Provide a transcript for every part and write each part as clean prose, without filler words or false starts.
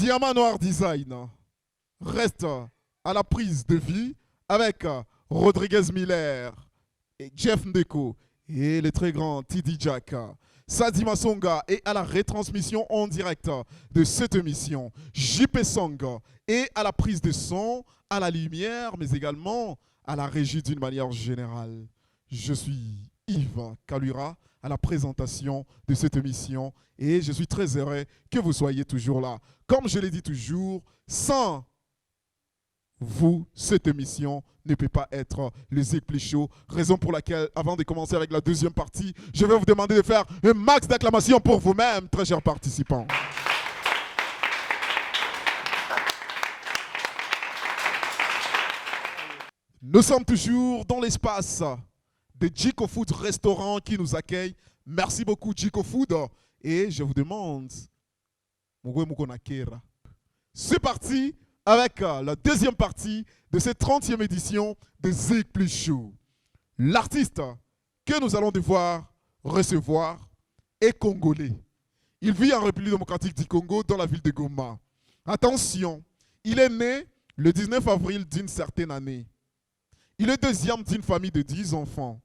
Diamant Noir Design reste à la prise de vie avec Rodriguez Miller et Jeff Ndeko et le très grand Tidi Jack. Sadi Masonga est à la retransmission en direct de cette émission. JP Song est à la prise de son, à la lumière, mais également à la régie d'une manière générale. Je suis Yves Kalura à la présentation de cette émission et je suis très heureux que vous soyez toujours là. Comme je l'ai dit toujours, sans vous, cette émission ne peut pas être le Zik Plus Show. Raison pour laquelle, avant de commencer avec la deuxième partie, je vais vous demander de faire un max d'acclamations pour vous-même, très chers participants. Nous sommes toujours dans l'espace de Jiko Food Restaurant qui nous accueille. Merci beaucoup Jiko Food. Et je vous demande, c'est parti avec la deuxième partie de cette 30e édition de Zik Plus Show. L'artiste que nous allons devoir recevoir est congolais. Il vit en République démocratique du Congo dans la ville de Goma. Attention, il est né le 19 avril d'une certaine année. Il est deuxième d'une famille de 10 enfants.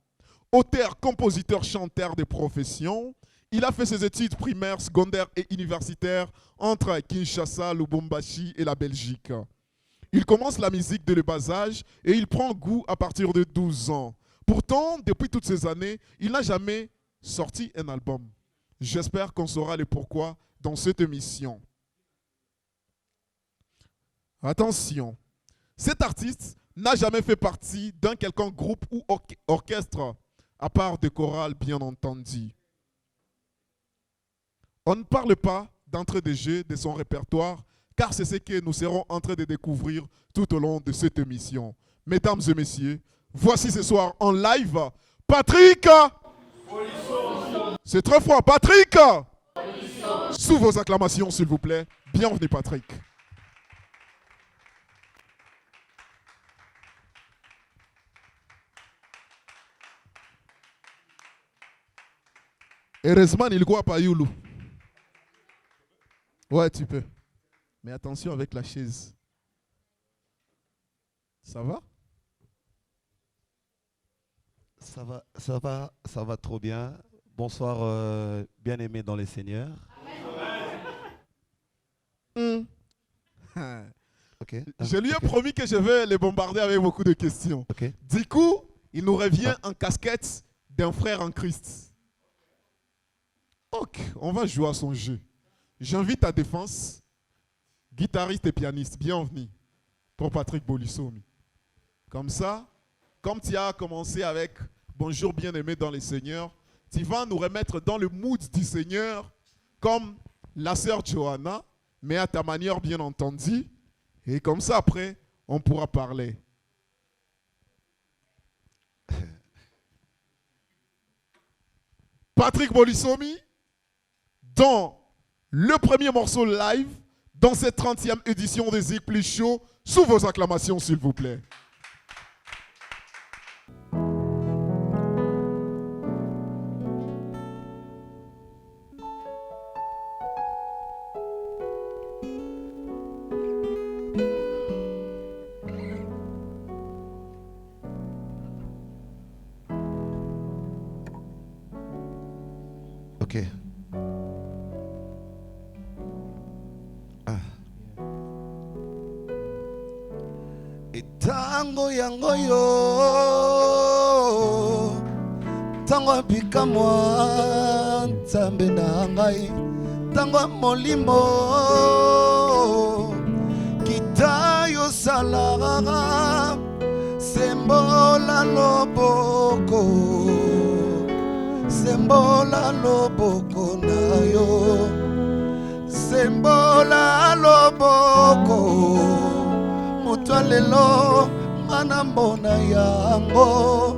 Auteur, compositeur, chanteur de profession, il a fait ses études primaires, secondaires et universitaires entre Kinshasa, Lubumbashi et la Belgique. Il commence la musique dès le bas âge et il prend goût à partir de 12 ans. Pourtant, depuis toutes ces années, il n'a jamais sorti un album. J'espère qu'on saura le pourquoi dans cette émission. Attention, cet artiste n'a jamais fait partie d'un quelconque groupe ou orchestre, à part des chorales bien entendu. On ne parle pas d'entrée de jeu de son répertoire, car c'est ce que nous serons en train de découvrir tout au long de cette émission. Mesdames et messieurs, voici ce soir en live, Patrick. C'est très fort, Patrick. Sous vos acclamations, s'il vous plaît. Bienvenue, Patrick. Heureusement, il croit pas Youlou. Ouais, tu peux. Mais attention avec la chaise. Ça va? Ça va trop bien. Bonsoir, bien-aimés dans les seigneurs. Okay. Je lui ai promis que je vais les bombarder avec beaucoup de questions. Okay. Du coup, il nous revient en casquette d'un frère en Christ. Ok, on va jouer à son jeu. J'invite à défense, guitariste et pianiste, bienvenue pour Patrick Bolissomi. Comme ça, comme tu as commencé avec Bonjour bien-aimé dans les Seigneurs, tu vas nous remettre dans le mood du Seigneur comme la sœur Johanna, mais à ta manière bien entendu. Et comme ça, après, on pourra parler. Patrick Bolissomi, dans le premier morceau live, dans cette 30e édition des Zik Plus Show, sous vos acclamations, s'il vous plaît. Ok. Tango yango yo tango bikamwa nzambe na ngai tango molimo kitayo salara sembola loboko na yo sembola loboko Lelo mana mbona yango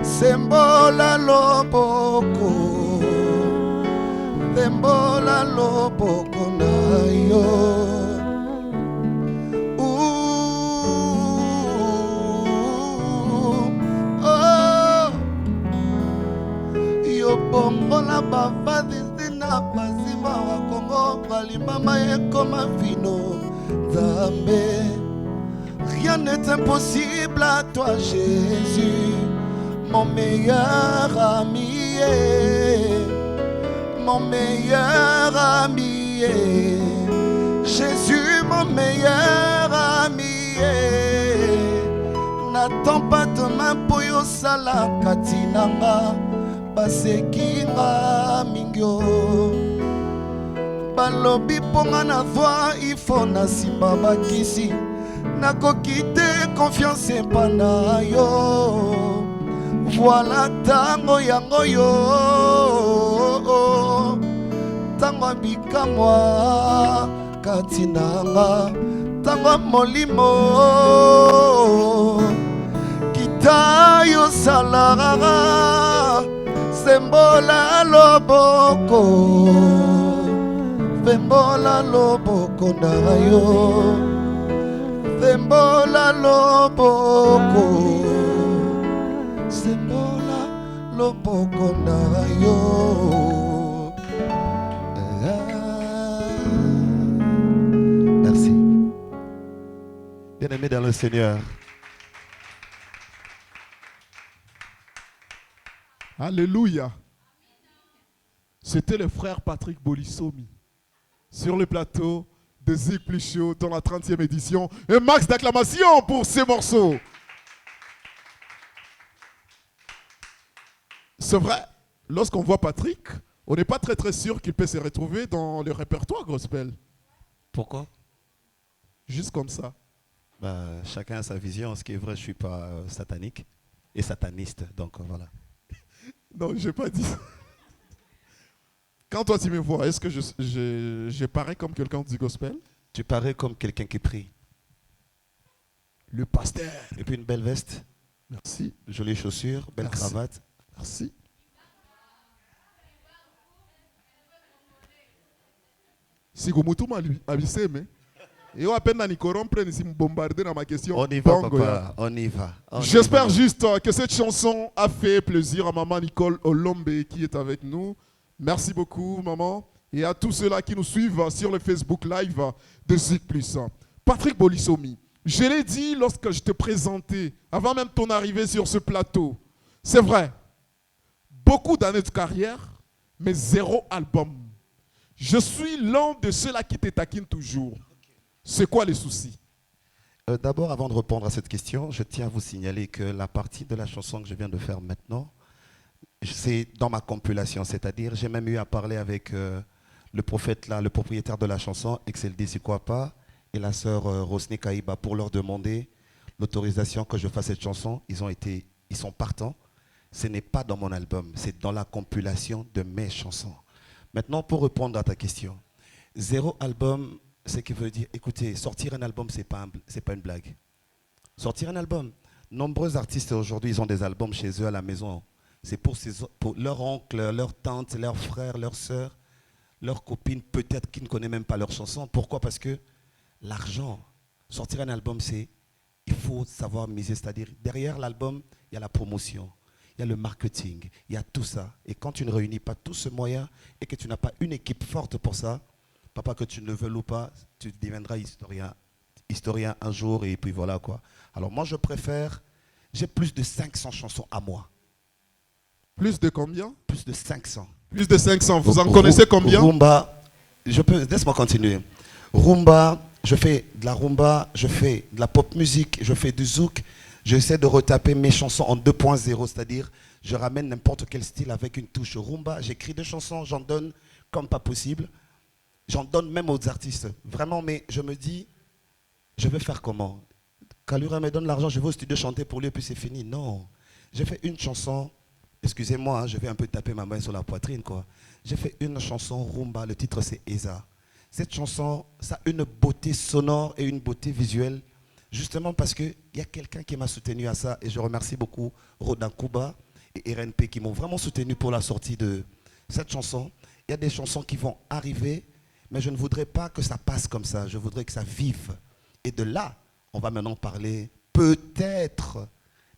sembola loboko na yo yo tobongola bavadisi na basima wa Kongo balimama ekoma vino Nzambe. Rien n'est impossible à toi Jésus, mon meilleur ami, mon meilleur ami, Jésus mon meilleur ami. N'attends pas demain pour yo sala katinanga basekinga mingyo balobi ponga na voix il faut na simba bakisi nakoki te confiance epana yo voilà tango yango yo tango bikamwa katinanga tango molimo tayo salara sembola loboko fembola loboko na yo fembola loboko sembola loboko na yo. Merci. Bien-aimé dans le Seigneur. Alléluia. C'était le frère Patrick Bolissomi sur le plateau de Zik Plus Show dans la 30e édition. Un max d'acclamation pour ces morceaux. C'est vrai, lorsqu'on voit Patrick, on n'est pas très sûr qu'il peut se retrouver dans le répertoire gospel. Pourquoi? Juste comme ça. Chacun a sa vision. Ce qui est vrai, je ne suis pas satanique et sataniste. Donc voilà. Non, je n'ai pas dit ça. Quand toi tu me vois, est-ce que je parais comme quelqu'un du gospel? Tu parais comme quelqu'un qui prie. Le pasteur. Et puis une belle veste. Merci. Jolies chaussures, belle Merci. cravate. Merci. Si vous m'avez avisé, mais et on appelle Nani corrompre, si me bombarder dans ma question. On y va, papa. On y va. J'espère juste que cette chanson a fait plaisir à maman Nicole Olombe qui est avec nous. Merci beaucoup, maman. Et à tous ceux-là qui nous suivent sur le Facebook Live de Zik Plus. Patrick Bolissomi, je l'ai dit lorsque je te présentais, avant même ton arrivée sur ce plateau. C'est vrai, beaucoup d'années de carrière, mais 0 album. Je suis l'un de ceux-là qui te taquinent toujours. C'est quoi les soucis? D'abord, avant de répondre à cette question, je tiens à vous signaler que la partie de la chanson que je viens de faire maintenant, c'est dans ma compilation. C'est-à-dire, j'ai même eu à parler avec le prophète, là, le propriétaire de la chanson, Exeldis Sikwapa, et la sœur Rosny Kaïba, pour leur demander l'autorisation que je fasse cette chanson. Ils sont partants. Ce n'est pas dans mon album, c'est dans la compilation de mes chansons. Maintenant, pour répondre à ta question, 0 album, ce qui veut dire, écoutez, sortir un album, c'est pas une blague. Sortir un album. Nombreux artistes aujourd'hui, ils ont des albums chez eux à la maison. C'est pour leur oncle, leur tante, leurs frères, leurs sœurs, leurs copines, peut-être qui ne connaissent même pas leurs chansons. Pourquoi? Parce que l'argent, sortir un album, il faut savoir miser. C'est-à-dire, derrière l'album, il y a la promotion, il y a le marketing, il y a tout ça. Et quand tu ne réunis pas tout ce moyen et que tu n'as pas une équipe forte pour ça, papa, que tu ne le veuilles ou pas, tu deviendras historien un jour et puis voilà quoi. Alors moi, j'ai plus de 500 chansons à moi. Plus de combien? Plus de 500. Plus de 500. Vous en connaissez combien? Rumba, laisse-moi continuer. Rumba, je fais de la rumba, je fais de la pop musique, je fais du zouk. J'essaie de retaper mes chansons en 2.0, c'est-à-dire je ramène n'importe quel style avec une touche rumba. J'écris des chansons, j'en donne comme pas possible. J'en donne même aux artistes. Vraiment, mais je me dis, je vais faire comment? Kalura me donne l'argent, je vais au studio chanter pour lui et puis c'est fini. Non. J'ai fait une chanson, excusez-moi, hein, je vais un peu taper ma main sur la poitrine, quoi. J'ai fait une chanson rumba, le titre c'est Eza. Cette chanson, ça a une beauté sonore et une beauté visuelle, justement parce qu'il y a quelqu'un qui m'a soutenu à ça et je remercie beaucoup Rodan Kuba et RNP qui m'ont vraiment soutenu pour la sortie de cette chanson. Il y a des chansons qui vont arriver, mais je ne voudrais pas que ça passe comme ça. Je voudrais que ça vive. Et de là, on va maintenant parler peut-être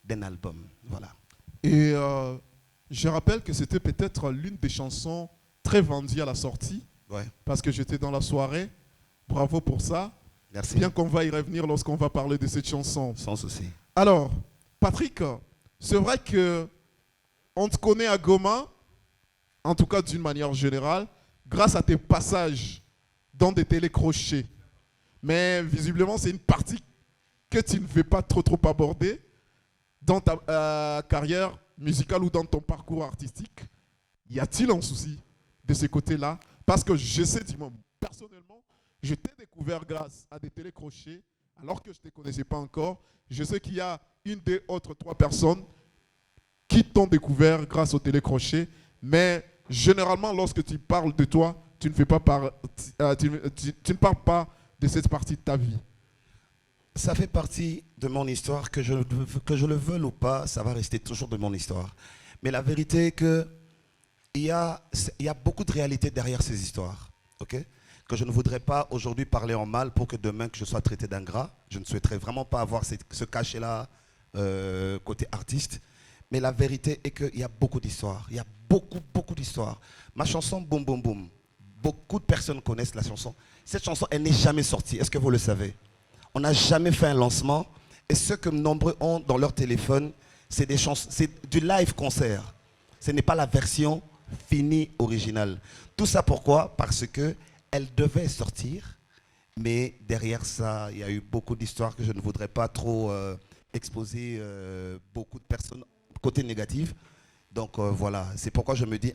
d'un album. Voilà. Et Je rappelle que c'était peut-être l'une des chansons très vendues à la sortie, Ouais, parce que j'étais dans la soirée. Bravo pour ça. merci. Bien qu'on va y revenir lorsqu'on va parler de cette chanson. Sans souci. Alors, Patrick, c'est vrai que on te connaît à Goma, en tout cas d'une manière générale, grâce à tes passages dans des télécrochets. Mais visiblement, c'est une partie que tu ne veux pas trop aborder dans ta carrière musicale ou dans ton parcours artistique. Y a-t-il un souci de ce côté-là? Parce que je sais, dis-moi, personnellement, je t'ai découvert grâce à des télécrochets, alors que je ne te connaissais pas encore. Je sais qu'il y a une des autres 3 personnes qui t'ont découvert grâce aux télécrochets, mais généralement, lorsque tu parles de toi, tu ne ne parles pas de cette partie de ta vie. Ça fait partie de mon histoire, que je le veuille ou pas, ça va rester toujours de mon histoire. Mais la vérité est que il y a beaucoup de réalité derrière ces histoires, ok? Que je ne voudrais pas aujourd'hui parler en mal pour que demain que je sois traité d'ingrat. Je ne souhaiterais vraiment pas avoir ce cachet-là côté artiste. Mais la vérité est qu'il y a beaucoup d'histoires. Il y a beaucoup d'histoires. Ma chanson Boum Boum Boum, beaucoup de personnes connaissent la chanson. Cette chanson, elle n'est jamais sortie. Est-ce que vous le savez? On n'a jamais fait un lancement. Et ce que nombreux ont dans leur téléphone, c'est des chansons, c'est du live concert. Ce n'est pas la version finie originale. Tout ça pourquoi? Parce que elle devait sortir, mais derrière ça, il y a eu beaucoup d'histoires que je ne voudrais pas trop exposer beaucoup de personnes côté négatif. Donc voilà, c'est pourquoi je me dis,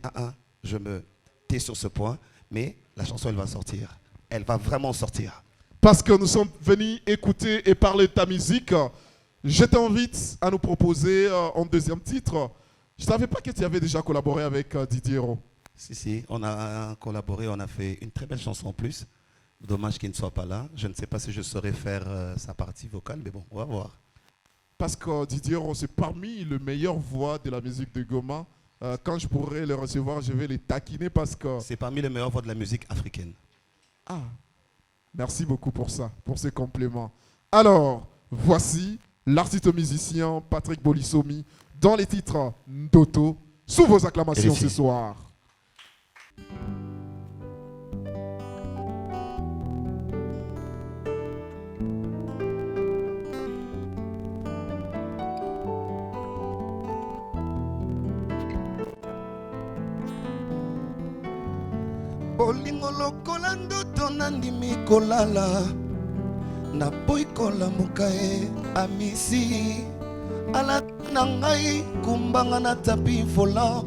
je me tais sur ce point, mais la chanson, elle va sortir. Elle va vraiment sortir. Parce que nous sommes venus écouter et parler de ta musique, je t'invite à nous proposer un deuxième titre. Je ne savais pas que tu avais déjà collaboré avec Didier Hérault. Si, on a collaboré, on a fait une très belle chanson en plus. Dommage qu'il ne soit pas là. Je ne sais pas si je saurais faire sa partie vocale, mais bon, on va voir. Parce que Didier Hérault, c'est parmi les meilleures voix de la musique de Goma. Quand je pourrai les recevoir, je vais les taquiner parce que... C'est parmi les meilleures voix de la musique africaine. Ah, merci beaucoup pour ça, pour ces compléments. Alors, voici l'artiste musicien Patrick Bolissomi dans les titres Ndoto, sous vos acclamations ce soir. bolingo lokola ndoto nandimi kolala naboyi kolamuka ye amisi ala na ngai kumbanga na tapi volant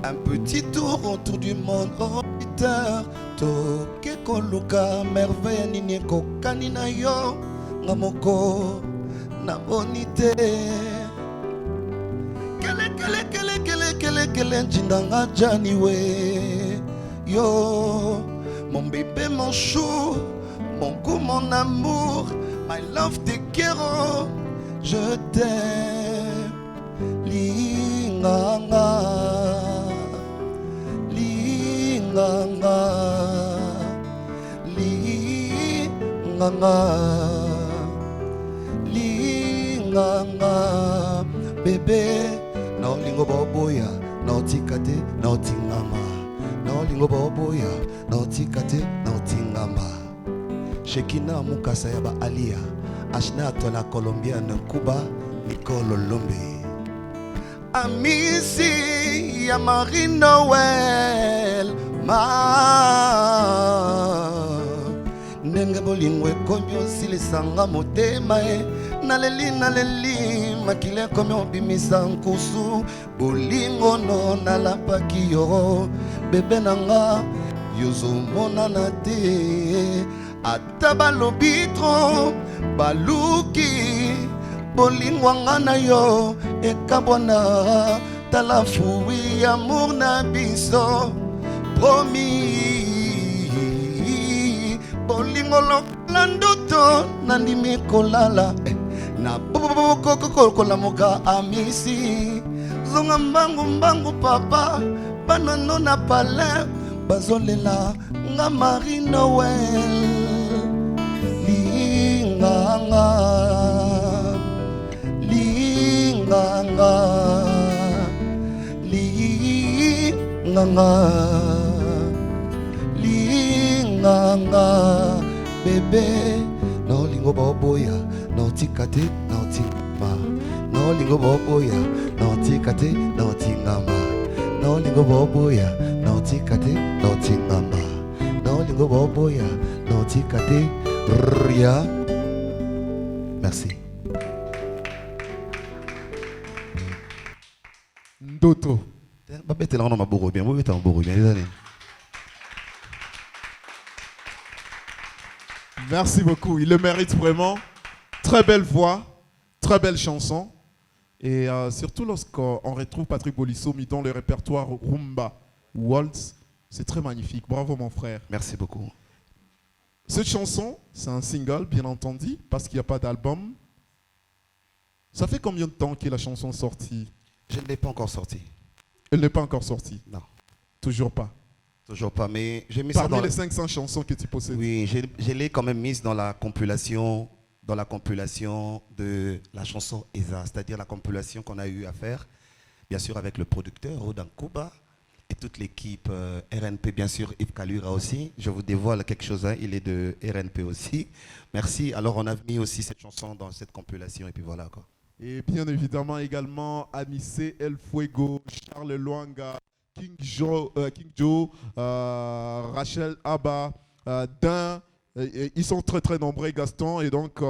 un petit tour autour du monde orbiteur toke koluka merveille nini ekokani na yo nga moko namoni te kele njindanga janiwe yo, mon bébé, mon chou, mon goût, mon amour, my love, te quiero, je t'aime, linganga, linganga, linganga, linganga, bébé, no lingo boboya, no tikate, no tingama. No lingo boboya, no tikate, no tingamba. Shekina mukasa yaba alia, ashnato la colombienne Cuba, Nicole Lombe. Amisi ya Marie Noël, ma. Nenge bolingo ekomi osilisanga motema e, naleli makile ekomi obimisa nkusu, bolingo no nalapaki yo. Bebe nanga yozomonana te ata balobi tro baluki bolingwanga na yo ekabwana tala fui amour na biso promis bolingo lokola ndoto nandimi kolala na kolamuka amisi zonga mbangu papa banano na palais bazolela nga Marie Noël linganga linganga linganga linganga bébé no lingo boboya no tikate no tingama no lingo boboya no tikate no tingama no lingo boboya no tikate no tingama no lingo boboya no tikate ria. Merci. Ndoto. Merci beaucoup, il le mérite vraiment. Très belle voix, très belle chanson. Et surtout lorsqu'on retrouve Patrick Bolissomi dans le répertoire Rumba Waltz, c'est très magnifique. Bravo mon frère. Merci beaucoup. Cette chanson, c'est un single, bien entendu, parce qu'il n'y a pas d'album. Ça fait combien de temps que la chanson est sortie? Je ne l'ai pas encore sorti. Elle n'est pas encore sortie? Non. Toujours pas? Toujours pas, mais j'ai mis ça Parmi dans les 500 chansons que tu possèdes? Oui, je l'ai quand même mise dans la compilation de la chanson ESA, c'est-à-dire la compilation qu'on a eu à faire, bien sûr avec le producteur Rodan Kuba et toute l'équipe RNP, bien sûr Yves Kalura aussi. Je vous dévoile quelque chose, hein, il est de RNP aussi. Merci. Alors on a mis aussi cette chanson dans cette compilation et puis voilà quoi. Et bien évidemment également Anissé El Fuego, Charles Luanga, King Joe, Rachel Abba, Dan. Ils sont très très nombreux, Gaston, et donc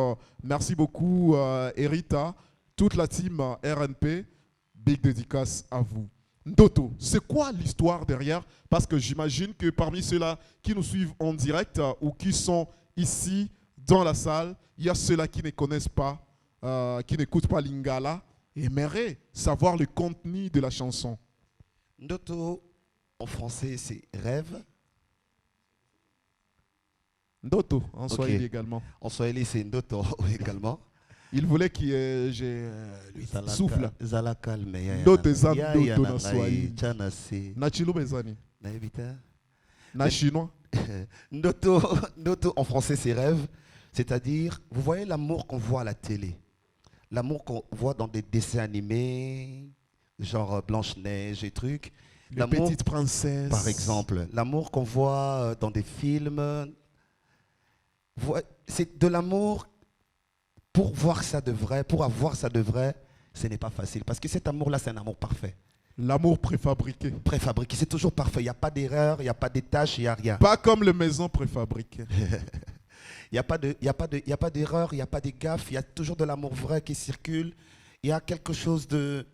merci beaucoup Erita, toute la team RNP, big dédicace à vous. Ndoto, c'est quoi l'histoire derrière? Parce que j'imagine que parmi ceux-là qui nous suivent en direct ou qui sont ici dans la salle, il y a ceux-là qui ne connaissent pas, qui n'écoutent pas Lingala, et aimeraient savoir le contenu de la chanson. Ndoto, en français, c'est rêve. Ndoto, en Swahili également. En Swahili, c'est Ndoto également. Il voulait qu'il souffle. Zala calme. Ndoto Ndoto na Swahili. Na chilo bezani. Na chinois. Ndoto, en français, c'est rêve. C'est-à-dire, vous voyez l'amour qu'on voit à la télé. L'amour qu'on voit dans des dessins animés, genre Blanche-Neige et trucs. Les petites princesses. Par exemple. L'amour qu'on voit dans des films. C'est de l'amour pour voir ça de vrai, pour avoir ça de vrai, ce n'est pas facile. Parce que cet amour-là, c'est un amour parfait. L'amour préfabriqué. Préfabriqué, c'est toujours parfait. Il n'y a pas d'erreur, il n'y a pas de tâches, il n'y a rien. Pas comme les maisons préfabriquées. Il n'y a pas d'erreur, il n'y a pas de gaffe, il y a toujours de l'amour vrai qui circule. Il y a quelque chose de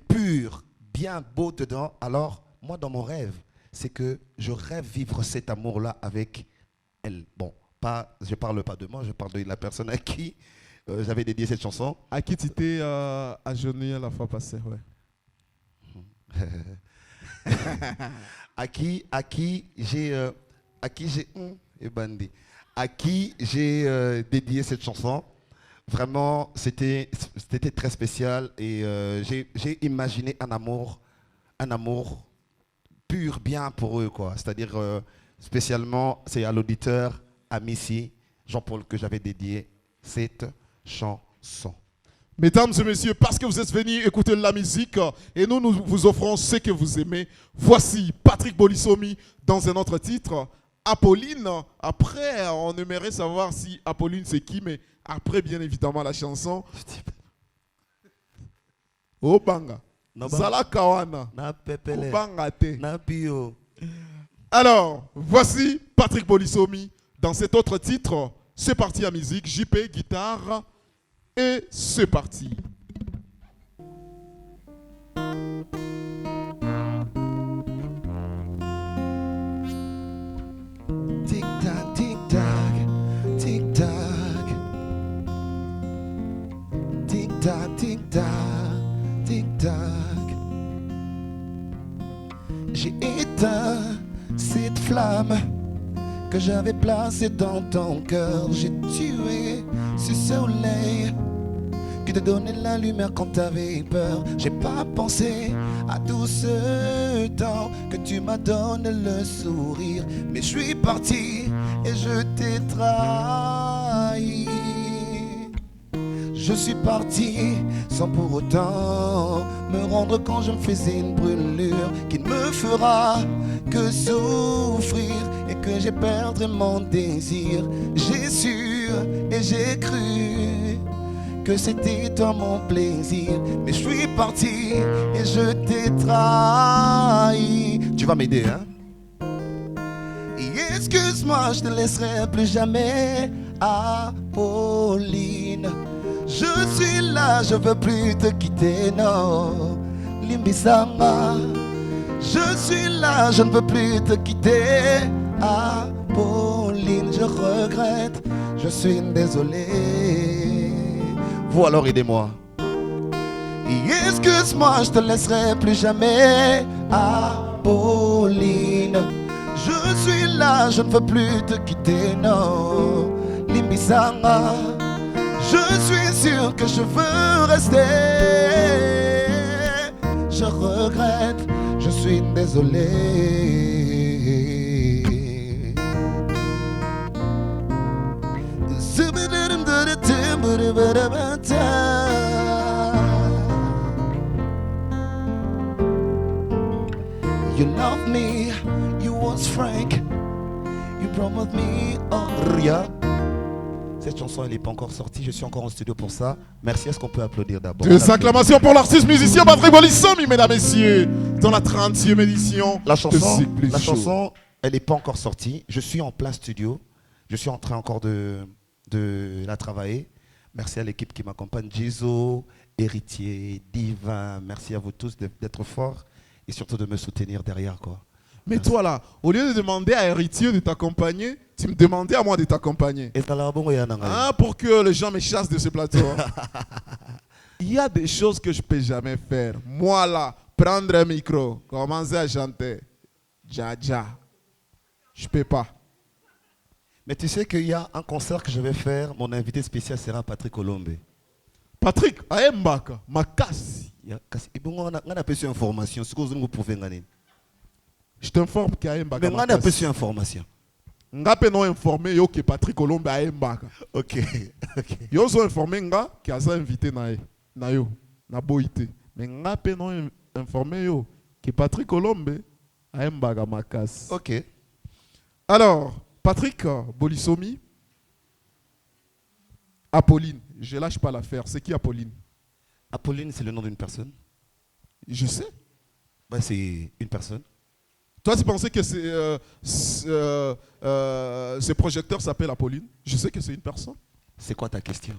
pur, bien beau dedans. Alors, moi, dans mon rêve, c'est que je rêve vivre cet amour-là avec elle. Bon, je ne parle pas de moi, je parle de la personne à qui j'avais dédié cette chanson. À qui tu t'es agenouillé la fois passée, ouais. à qui j'ai dédié cette chanson. Vraiment, c'était très spécial et j'ai imaginé un amour pur, bien pour eux, quoi. C'est-à-dire, spécialement, c'est à l'auditeur, à Missy, Jean-Paul, que j'avais dédié cette chanson. Mesdames et messieurs, parce que vous êtes venus écouter la musique et nous vous offrons ce que vous aimez. Voici Patrick Bolissomi dans un autre titre, Apolline. Après, on aimerait savoir si Apolline c'est qui, mais après, bien évidemment, la chanson. Obanga. Zala Kawana. Obanga te. Alors, voici Patrick Bolissomi dans cet autre titre. C'est parti à musique, JP, guitare. Et c'est parti. Tic-tac, tic-tac, tic-tac. Tic-tac, tic-tac, tic-tac. J'ai éteint cette flamme que j'avais placée dans ton cœur. J'ai tué ce soleil qui te donnait la lumière quand t'avais peur. J'ai pas pensé à tout ce temps que tu m'as donné le sourire. Mais je suis parti et je t'ai trahi. Je suis parti sans pour autant me rendre quand je me faisais une brûlure qui ne me fera que souffrir et que j'ai perdu mon désir. J'ai su et j'ai cru que c'était toi mon plaisir, mais je suis parti et je t'ai trahi. Tu vas m'aider, hein? Et excuse-moi, je te laisserai plus jamais, Apolline. Je suis là, je veux plus te quitter, non, Limbisanga. Je suis là, je ne veux plus te quitter, Apolline. Je regrette, je suis désolé. Vous alors aidez-moi. Excuse-moi, je te laisserai plus jamais, Apolline. Je suis là, je ne veux plus te quitter, non, Limbisanga. Je suis sûr que je veux rester. Je regrette, je suis désolé. You love me, you was frank, you promised me, oh Ria. Cette chanson elle n'est pas encore sortie, je suis encore en studio pour ça. Merci, est-ce qu'on peut applaudir d'abord? Des acclamations pour l'artiste musicien Patrick Bolissomi, mesdames et messieurs, dans la 30e édition. La chanson, elle n'est pas encore sortie. Je suis en plein studio. Je suis en train encore de la travailler. Merci à l'équipe qui m'accompagne, Jizo, Héritier, Divin. Merci à vous tous d'être forts et surtout de me soutenir derrière, quoi. Mais merci. Toi là, au lieu de demander à Héritier de t'accompagner, tu me demandais à moi de t'accompagner. Ah, pour que les gens me chassent de ce plateau. Il y a des choses que je ne peux jamais faire. Moi là, prendre un micro, commencer à chanter. Dja. Je ne peux pas. Mais tu sais qu'il y a un concert que je vais faire. Mon invité spécial sera Patrick Olombe. Patrick, Aembaka, Makasi. On a reçu information. Ce que vous pouvez gagner. Je t'informe qu'il y a Aembaka. Mais on a reçu information. Ngape non informé yo que Patrick Olombe Aembaka. Ok. Yo sont informé nga qui a invité na yo na boité. Mais ngape non informé yo que Patrick Olombe Aembaka Makasi. Ok. Alors, Patrick Bolissomi, Apolline, je lâche pas l'affaire. C'est qui Apolline? Apolline, c'est le nom d'une personne. Je sais. Ben, c'est une personne. Toi, tu pensais que ce projecteur s'appelle Apolline? Je sais que c'est une personne. C'est quoi ta question?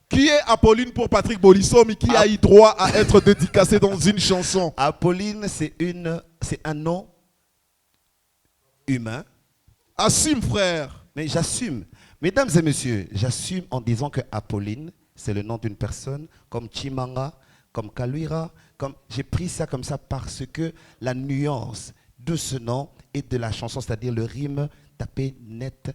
Qui est Apolline pour Patrick Bolissomi qui a eu droit à être dédicacé dans une chanson? Apolline, c'est un nom humain. Assume, frère. Mais j'assume. Mesdames et messieurs, j'assume en disant que Apolline, c'est le nom d'une personne, comme Chimanga, comme Kaluira. J'ai pris ça comme ça parce que la nuance de ce nom et de la chanson, c'est-à-dire le rime tapé net.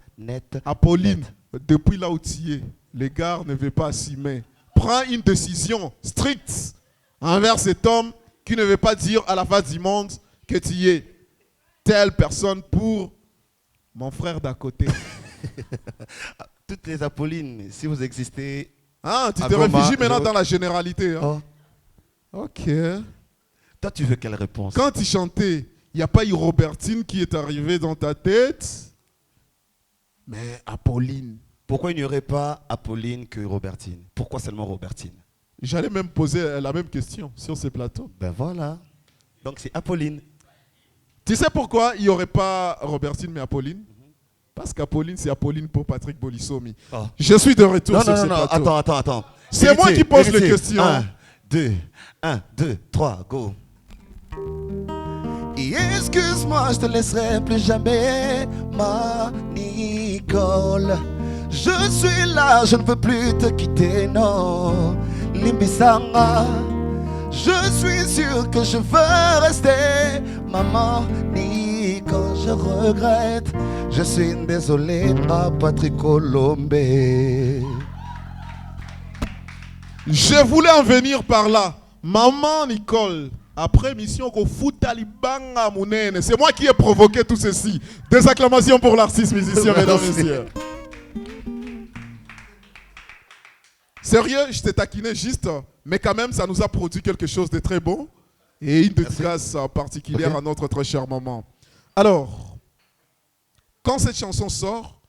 Apolline, net. Depuis là où tu es, les gars ne veulent pas assumer. Prends une décision stricte envers cet homme qui ne veut pas dire à la face du monde que tu es telle personne pour mon frère d'à côté. Toutes les Apollines, si vous existez... Ah, tu te réfugies maintenant dans la généralité. Hein? Oh. Ok. Toi, tu veux quelle réponse? Quand tu chantais, il n'y a pas eu Robertine qui est arrivée dans ta tête? Mais Apolline. Pourquoi il n'y aurait pas Apolline que Robertine? Pourquoi seulement Robertine? J'allais même poser la même question sur ce plateau. Ben voilà. Donc c'est Apolline. Tu sais pourquoi il n'y aurait pas Robertine mais Apolline? Parce qu'Apolline, c'est Apolline pour Patrick Bolissomi. Oh. Je suis de retour sur ce plateau. Non, attends. C'est moi qui pose les questions. 1, 2, 3, go. Et excuse-moi, je te laisserai plus jamais, ma Nicole. Je suis là, je ne veux plus te quitter, non, Limbisanga. Je suis sûr que je veux rester, maman Nicole. Je regrette, je suis désolé, ma Patrick Olombe. Je voulais en venir par là. Maman Nicole, après mission qu'on fout Talibanga Mounene, c'est moi qui ai provoqué tout ceci. Des acclamations pour l'artiste musicien, mesdames et messieurs. Sérieux, je t'ai taquiné juste, mais quand même, ça nous a produit quelque chose de très bon et une dédicace particulière à notre très chère maman. Alors, quand cette chanson sort,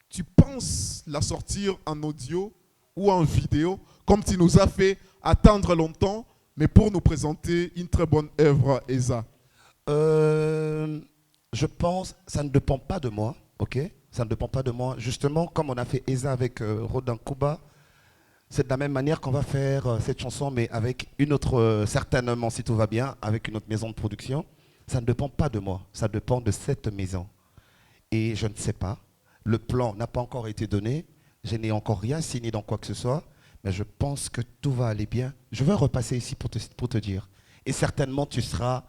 tu penses la sortir en audio ou en vidéo, comme tu nous as fait attendre longtemps, mais pour nous présenter une très bonne œuvre, Eza? Je pense, ça ne dépend pas de moi, ok? Ça ne dépend pas de moi. Justement, comme on a fait Eza avec Rodin Kuba, c'est de la même manière qu'on va faire cette chanson, mais avec une autre, certainement, si tout va bien, avec une autre maison de production. Ça ne dépend pas de moi, ça dépend de cette maison. Et je ne sais pas, le plan n'a pas encore été donné, je n'ai encore rien signé dans quoi que ce soit, mais je pense que tout va aller bien. Je vais repasser ici pour te dire. Et certainement, tu seras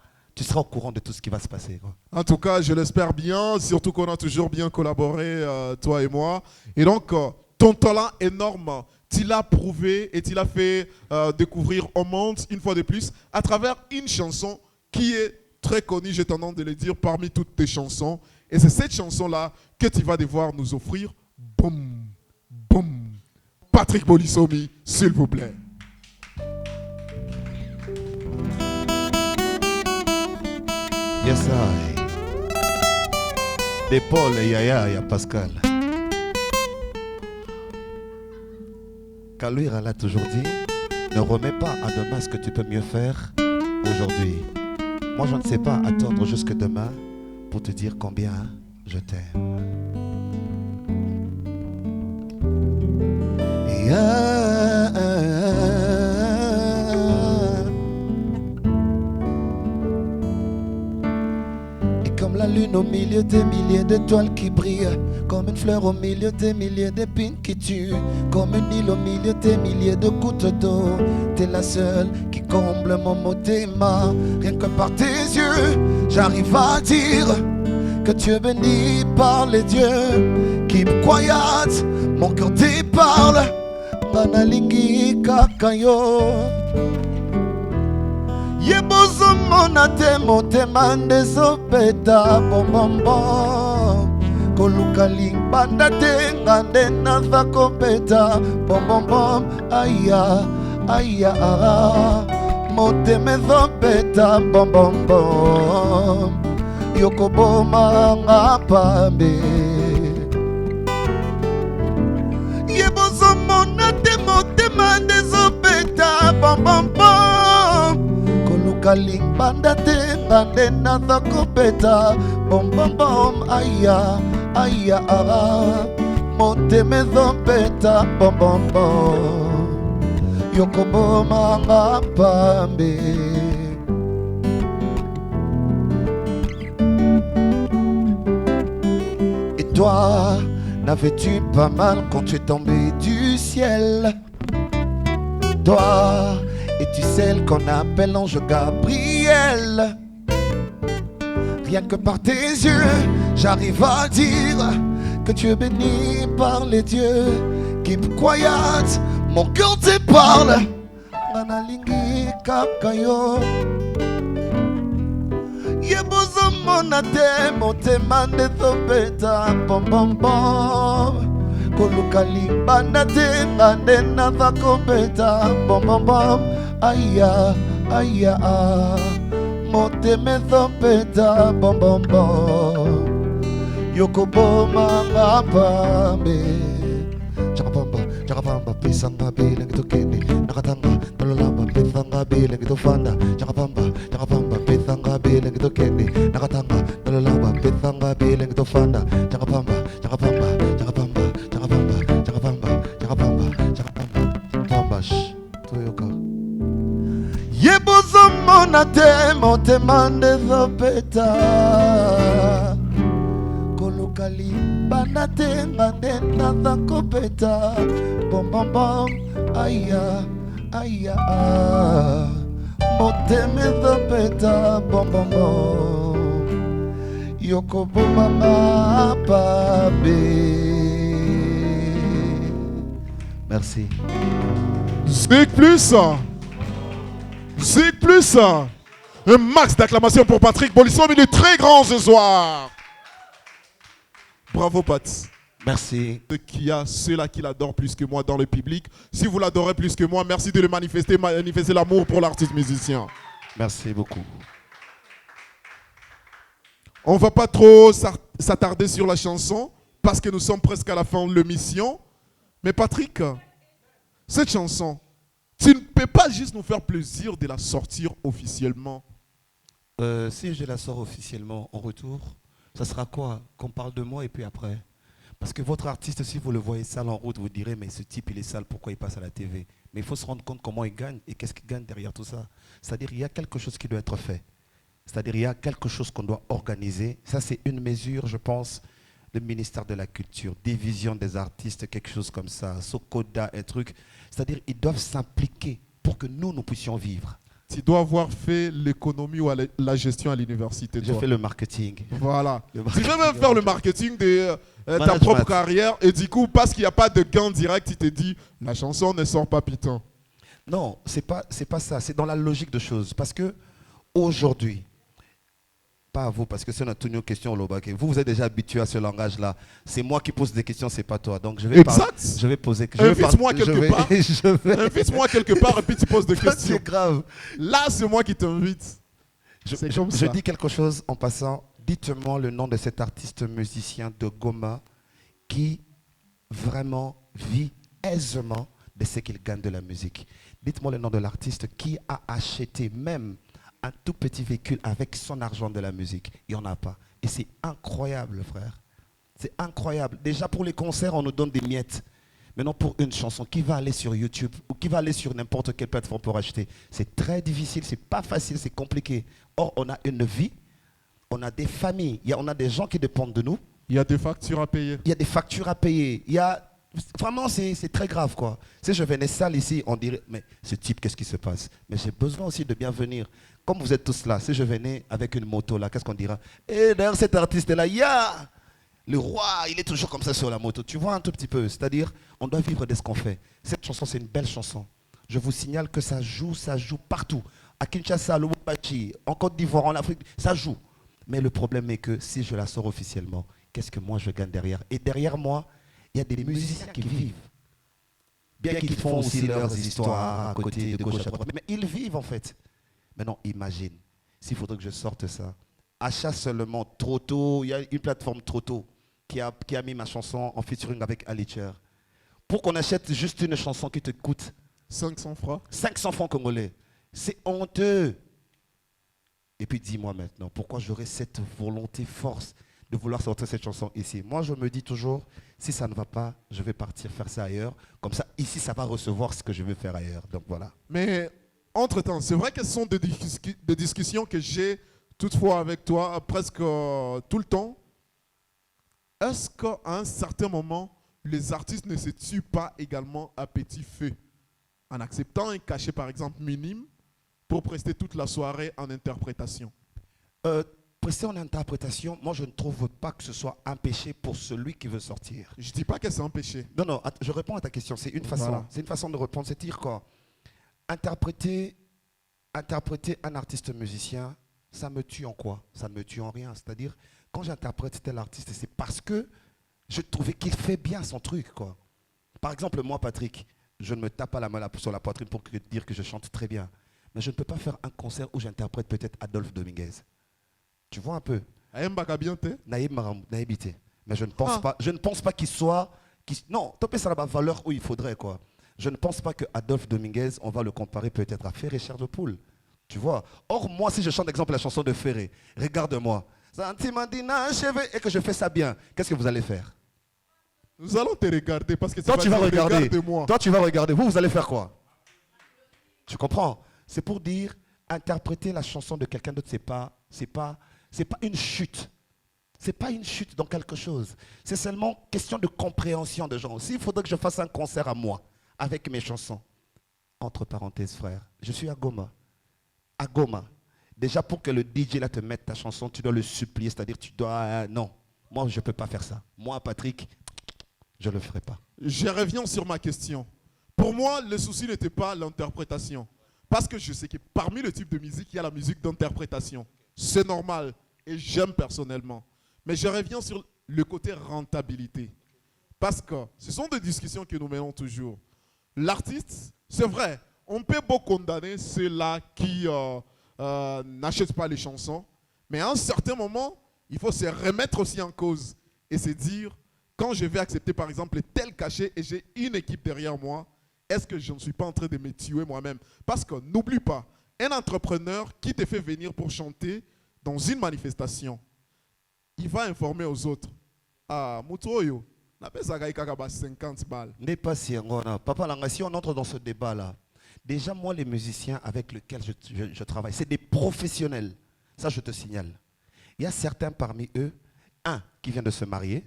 au courant de tout ce qui va se passer, quoi. En tout cas, je l'espère bien, surtout qu'on a toujours bien collaboré, toi et moi. Et donc, ton talent énorme, tu l'as prouvé et tu l'as fait découvrir au monde, une fois de plus, à travers une chanson qui est très connue, j'ai tendance de le dire, parmi toutes tes chansons. Et c'est cette chanson-là que tu vas devoir nous offrir. Boum, boum. Patrick Bolissomi, s'il vous plaît. Yes, I. De Paul et Yaya, Pascal. Kalouira l'a toujours dit, ne remets pas à demain ce que tu peux mieux faire aujourd'hui. Moi, je ne sais pas attendre jusque demain pour te dire combien je t'aime. Et comme la lune au milieu des milliers d'étoiles qui brillent, comme une fleur au milieu des milliers d'épines qui tuent, comme une île au milieu des milliers de gouttes d'eau, t'es la seule qui comble mon motema. Rien que par tes yeux, j'arrive à dire que tu es béni par les dieux. Keep quiet, mon cœur te parle. Nganalingi kakayo. Yebozo monate motema ndezopeta bombombo. Kolukaling bandate ngande naza kopeta bombom aya aya moteme zopeta bombom yokoboma ngapambe yebozo monate motema ndezopeta bombom kolukaling bandate ngande naza kopeta bombom aya aya moteme zopeta bombombo yokoboma ngapambe. Et toi, n'avais-tu pas mal quand tu es tombé du ciel? Toi, es-tu celle qu'on appelle l'ange Gabriel? Rien que par tes yeux, j'arrive à dire que tu es béni par les dieux. Keep quiet, mon cœur te parle. Nganalingi kakayo. Yebozo monate motema ndezopeta bom bom bom. Kolukali bandate ngande naza kopeta bom bom bom. Aya aya moteme zopeta bom bom bom. Yokoboma ngapambe. Chakapamba pisanga bilang ito kendi nakatanga nalolamba pisanga bilang ito fanda Chakapamba pisanga bilang ito kendi nakatanga nalolamba pisanga bilang ito fanda Chakapamba shh toyoka yebozo monate motema ndezopeta kolokali bandate ngande naza kopeta bom bom bom aya aya moteme zopeta bom bom bom yokoboma ngapambe. Merci. Zig plus. Zig plus. Un max d'acclamation pour Patrick Bolissomi, il est très grand ce soir. Bravo Pat. Merci. Qu'il y a ceux-là qui l'adorent plus que moi dans le public. Si vous l'adorez plus que moi, merci de le manifester, manifester l'amour pour l'artiste musicien. Merci beaucoup. On va pas trop s'attarder sur la chanson parce que nous sommes presque à la fin de l'émission. Mais Patrick, cette chanson, tu ne peux pas juste nous faire plaisir de la sortir officiellement. Si je la sors officiellement en retour, ça sera quoi? Qu'on parle de moi et puis après. Parce que votre artiste, si vous le voyez sale en route, vous direz, mais ce type, il est sale, pourquoi il passe à la TV? Mais il faut se rendre compte comment il gagne et qu'est-ce qu'il gagne derrière tout ça. C'est-à-dire, il y a quelque chose qui doit être fait. C'est-à-dire, il y a quelque chose qu'on doit organiser. Ça, c'est une mesure, je pense, le ministère de la Culture, division des artistes, quelque chose comme ça, Sokoda, un truc. C'est-à-dire, ils doivent s'impliquer pour que nous puissions vivre. Tu dois avoir fait l'économie ou la gestion à l'université. J'ai fait le marketing. Voilà. Le Tu veux même faire le marketing de ta Management. propre carrière et du coup, parce qu'il n'y a pas de gain direct, tu te dis, la chanson ne sort pas putain. Non, c'est pas ça. C'est dans la logique de choses. Parce que aujourd'hui, pas à vous, parce que c'est notre question au Lobake. Vous êtes déjà habitué à ce langage-là. C'est moi qui pose des questions, c'est pas toi. Donc je vais Exact. je vais poser. Invite-moi quelque part. Je vais. Invite-moi quelque part et puis tu poses des questions. C'est grave. Là, c'est moi qui t'invite. C'est comme Je ça. dis quelque chose en passant. Dites-moi le nom de cet artiste musicien de Goma qui vraiment vit aisément de ce qu'il gagne de la musique. Dites-moi le nom de l'artiste qui a acheté même un tout petit véhicule avec son argent de la musique. Il n'y en a pas. Et c'est incroyable, frère. C'est incroyable. Déjà pour les concerts, on nous donne des miettes. Maintenant pour une chanson, qui va aller sur YouTube ou qui va aller sur n'importe quelle plateforme pour acheter? C'est très difficile, c'est pas facile, c'est compliqué. Or, on a une vie, on a des familles, on a des gens qui dépendent de nous. Il y a des factures à payer. Il y a des factures à payer. Vraiment, c'est très grave, quoi. Si je venais sale ici, on dirait, mais ce type, qu'est-ce qui se passe? Mais j'ai besoin aussi de bien venir. Comme vous êtes tous là, si je venais avec une moto, là, qu'est-ce qu'on dira? Et derrière cet artiste-là, le roi, il est toujours comme ça sur la moto. Tu vois un tout petit peu. C'est-à-dire, on doit vivre de ce qu'on fait. Cette chanson, c'est une belle chanson. Je vous signale que ça joue partout. À Kinshasa, à Lubumbashi, en Côte d'Ivoire, en Afrique, ça joue. Mais le problème est que si je la sors officiellement, qu'est-ce que moi je gagne derrière? Et derrière moi, il y a des musiciens qui vivent. Bien qu'ils font aussi leurs histoires à côté, de gauche à droite. Mais ils vivent en fait. Maintenant, imagine, s'il faudrait que je sorte ça. Achat seulement Troto, il y a une plateforme Troto qui a mis ma chanson en featuring avec Alicher. Pour qu'on achète juste une chanson qui te coûte 500 francs. 500 francs congolais. C'est honteux. Et puis dis-moi maintenant, pourquoi j'aurais cette volonté, force de vouloir sortir cette chanson ici? Moi, je me dis toujours, si ça ne va pas, je vais partir faire ça ailleurs. Comme ça, ici, ça va recevoir ce que je veux faire ailleurs. Donc voilà. Mais entre-temps, c'est vrai que ce sont des discussions que j'ai toutefois avec toi presque tout le temps. Est-ce qu'à un certain moment, les artistes ne se tuent pas également à petit feu en acceptant un cachet, par exemple, minime pour prester toute la soirée en interprétation? Prester en interprétation, moi, je ne trouve pas que ce soit un péché pour celui qui veut sortir. Je ne dis pas que c'est un péché. Non, je réponds à ta question. C'est une façon. Voilà. C'est une façon de répondre. C'est dire quoi? Interpréter un artiste musicien, ça me tue en quoi? Ça ne me tue en rien. C'est-à-dire, quand j'interprète tel artiste, c'est parce que je trouvais qu'il fait bien son truc, quoi. Par exemple, moi, Patrick, je ne me tape pas la main sur la poitrine pour dire que je chante très bien. Mais je ne peux pas faire un concert où j'interprète peut-être Adolphe Dominguez. Tu vois un peu? Naïb Naïbité. Mais je ne pense pas qu'il soit... Non, topé ça la valeur où il faudrait, quoi. Je ne pense pas que Adolphe Dominguez, on va le comparer peut-être à Ferré Chair de Poule. Tu vois? Or, moi, si je chante, exemple, la chanson de Ferré, regarde-moi. Et que je fais ça bien, qu'est-ce que vous allez faire? Nous allons te regarder parce que Toi, tu vas regarder. Regarde-moi. Toi, tu vas regarder. Vous allez faire quoi? Tu comprends? C'est pour dire, interpréter la chanson de quelqu'un d'autre, c'est pas une chute. C'est pas une chute dans quelque chose. C'est seulement question de compréhension de gens. S'il faudrait que je fasse un concert à moi, avec mes chansons, entre parenthèses, frère, je suis à Goma. À Goma. Déjà, pour que le DJ là te mette ta chanson, tu dois le supplier, c'est-à-dire tu dois... non, moi, je ne peux pas faire ça. Moi, Patrick, je ne le ferai pas. Je reviens sur ma question. Pour moi, le souci n'était pas l'interprétation. Parce que je sais que parmi le type de musique, il y a la musique d'interprétation. C'est normal et j'aime personnellement. Mais je reviens sur le côté rentabilité. Parce que ce sont des discussions que nous menons toujours. L'artiste, c'est vrai, on peut beaucoup condamner ceux-là qui n'achètent pas les chansons, mais à un certain moment, il faut se remettre aussi en cause et se dire, quand je vais accepter par exemple tel cachet et j'ai une équipe derrière moi, est-ce que je ne suis pas en train de me tuer moi-même? Parce que n'oublie pas, un entrepreneur qui te fait venir pour chanter dans une manifestation, il va informer aux autres. Ah, Mutoyo, n'a pas 50 balles. N'est pas si, Papa Langa, si on entre dans ce débat-là, déjà moi les musiciens avec lesquels je travaille, c'est des professionnels. Ça je te signale. Il y a certains parmi eux, un qui vient de se marier,